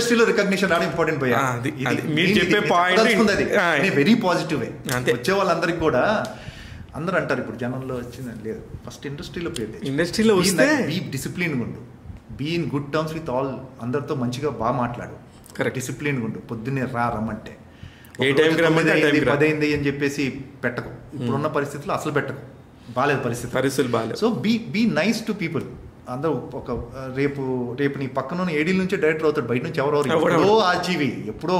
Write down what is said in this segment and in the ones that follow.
ఇండస్ట్రీలో రికగ్నిషన్ రావడం ఇంపార్టెంట్ భయ్యా. మీరు చెప్పే పాయింట్ అది వెరీ పాజిటివ్. వచ్చే వాళ్ళందరికీ కూడా అందరూ అంటారు ఇప్పుడు జనంలో వచ్చింది లేదు, ఫస్ట్ ఇండస్ట్రీలో పేరు, ఇండస్ట్రీలో వస్తే బీ డిసిప్లిన్ ఉండు, be in good terms with all, అందరితో మంచిగా బాగా మాట్లాడు, కరెక్ట్ డిసిప్లిన్ ఉండు, పొద్దున్నే రమ్మంటే 10 అని చెప్పేసి పెట్టకు, ఇప్పుడున్న పరిస్థితుల్లో అసలు పెట్టకు, బాగాలేదు పరిస్థితులు బాగాలేదు. So be nice to people. అందరూ ఒక రేపు నీ పక్కన ఏడీల నుంచే డైరెక్టర్ అవుతాడు, బయట నుంచి ఎవరో ఆర్జీవి ఎప్పుడో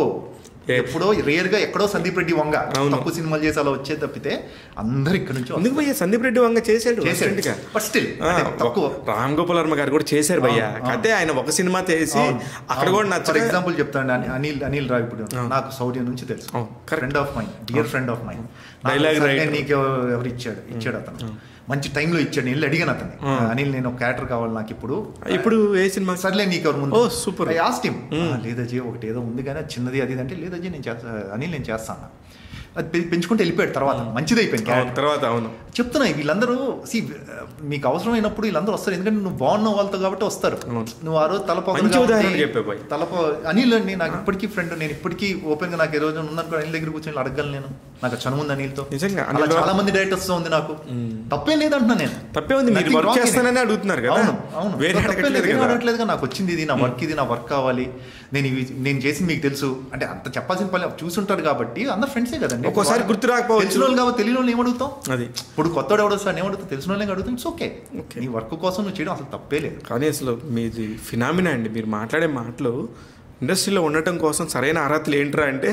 రేర్ గా ఎక్కడో సందీప్ రెడ్డి వంగ తప్పు సినిమాలు చేసి అలా వచ్చే తప్పితే అందరు ఇక్కడ నుంచి. ఎందుకు భయ్యా సందీప్ రెడ్డి వంగ చేశాడు, బట్ స్టిల్ రామ్ గోపాల్ వర్మ గారు కూడా చేశారు భయ్యా. అయితే ఆయన ఒక సినిమా చేసి అక్కడ కూడా నచ్చ. ఫర్ ఎగ్జాంపుల్ చెప్తాను, అనిల్ రావు ఇప్పుడు నాకు సౌర్య నుంచి తెలుసు, friend of mind, dear friend of mind. నీకు ఎవరు ఇచ్చాడు అతను మంచి టైంలో ఇచ్చాడు. నేను అడిగాను అతన్ని, అనిల్ నేను ఒక క్యారెక్టర్ కావాలి నాకు ఇప్పుడు ఏ సినిమా సర్లే నీకు ఎవరు ముందు సూపర్ ఆస్టిమ్ లేదజీ ఒకటి ఏదో ఉంది కానీ చిన్నది అది అంటే లేదజీ నేను చేస్తా అనిల్ నేను చేస్తాను. అది పెంచుకుంటే వెళ్ళిపోయాడు, తర్వాత మంచిది అయిపోయింది తర్వాత. అవును చెప్తున్నా వీళ్ళందరూ మీకు అవసరమైనప్పుడు వీళ్ళందరూ వస్తారు, ఎందుకంటే నువ్వు బాగున్న వాళ్ళతో కాబట్టి వస్తారు. నువ్వు ఆ రోజు తలపో అనిల్ అండి నాకు ఇప్పటికీ ఫ్రెండ్, నేను ఇప్పటికీ ఓపెన్ గా నాకు ఏ రోజు ఉందనుకో అనిల్ దగ్గర కూర్చొని అడగలను, నేను నాకు చనువు ఉంది అనిల్తో. నిజంగా చాలా మంది డైరెక్టర్స్ తో ఉంది, నాకు తప్పేం లేదంటున్నా నేను. తప్పే ఉంది అడుగుతున్నారు కదా. అవును అడగట్లేదుగా, నాకు వచ్చింది ఇది, నా వర్క్ ఇది, నా వర్క్ కావాలి, నేను చేసింది మీకు తెలుసు అంటే అంత చెప్పాల్సిన పని చూసుంటారు కాబట్టి అందరు ఫ్రెండ్సే కదండి. ఒక్కోసారి గుర్తు రాకపోవచ్చు, తెలిసిన వాళ్ళు కాబట్టి తెలియని వాళ్ళు ఏమడుగుతాం. అది ఇప్పుడు కొత్త ఎవడొస్తాను ఏమడుగుతాం, తెలిసిన వాళ్ళే అడుగుతాం. ఇట్స్ ఓకే, నీ వర్క్ కోసం నువ్వు చేయడం అసలు తప్పే లేదు. కానీ అసలు మీది ఫినామినా అండి, మీరు మాట్లాడే మాటలు ఇండస్ట్రీలో ఉండటం కోసం సరైన అర్హతలు ఏంట్రా అంటే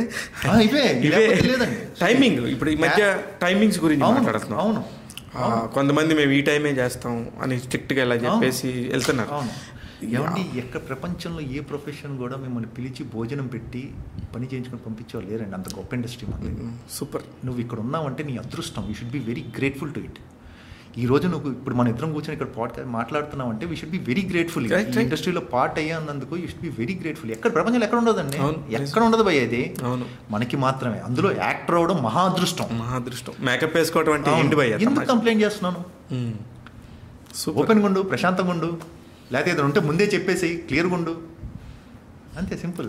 లేదండి. టైమింగ్, ఇప్పుడు ఈ మధ్య టైమింగ్స్ గురించి మాట్లాడుతున్నాం. అవును, కొంతమంది మేము ఈ టైమే చేస్తాం అని స్ట్రిక్ట్గా ఇలా చెప్పేసి వెళ్తున్నారు. ఏమండి ఎక్కడ ప్రపంచంలో ఏ ప్రొఫెషన్ కూడా మిమ్మల్ని పిలిచి భోజనం పెట్టి పని చేయించుకొని పంపించేవాళ్ళు లేరండి, అంత గొప్ప ఇండస్ట్రీ మనది. సూపర్. నువ్వు ఇక్కడ ఉన్నావంటే నీ అదృష్టం, you should be very grateful to it. ఈ రోజు నువ్వు ఇప్పుడు మన ఇద్దరం కూర్చొని ఇక్కడ పాడ్కాస్ట్ మాట్లాడుతున్నావు అంటే we should be very grateful. ఇండస్ట్రీలో పార్ట్ అయ్యాన్నందుకు you should be very grateful. ఎక్కడ ప్రపంచంలో ఎక్కడ ఉండదండి, ఎక్కడ ఉండదు భయ ఇది, మనకి మాత్రమే. అందులో యాక్టర్ అవడం మహా అదృష్టం. మేకప్ వేసుకోవడం అంటే ఏంటి భయ, ఎందుకు కంప్లైంట్ చేస్తున్నాను? ఓపెన్గా ఉండు, ప్రశాంతంగా ఉండు, లేకపోతే ఏదైనా ఉంటే ముందే చెప్పేసి క్లియర్గా ఉండు, అంతే సింపుల్.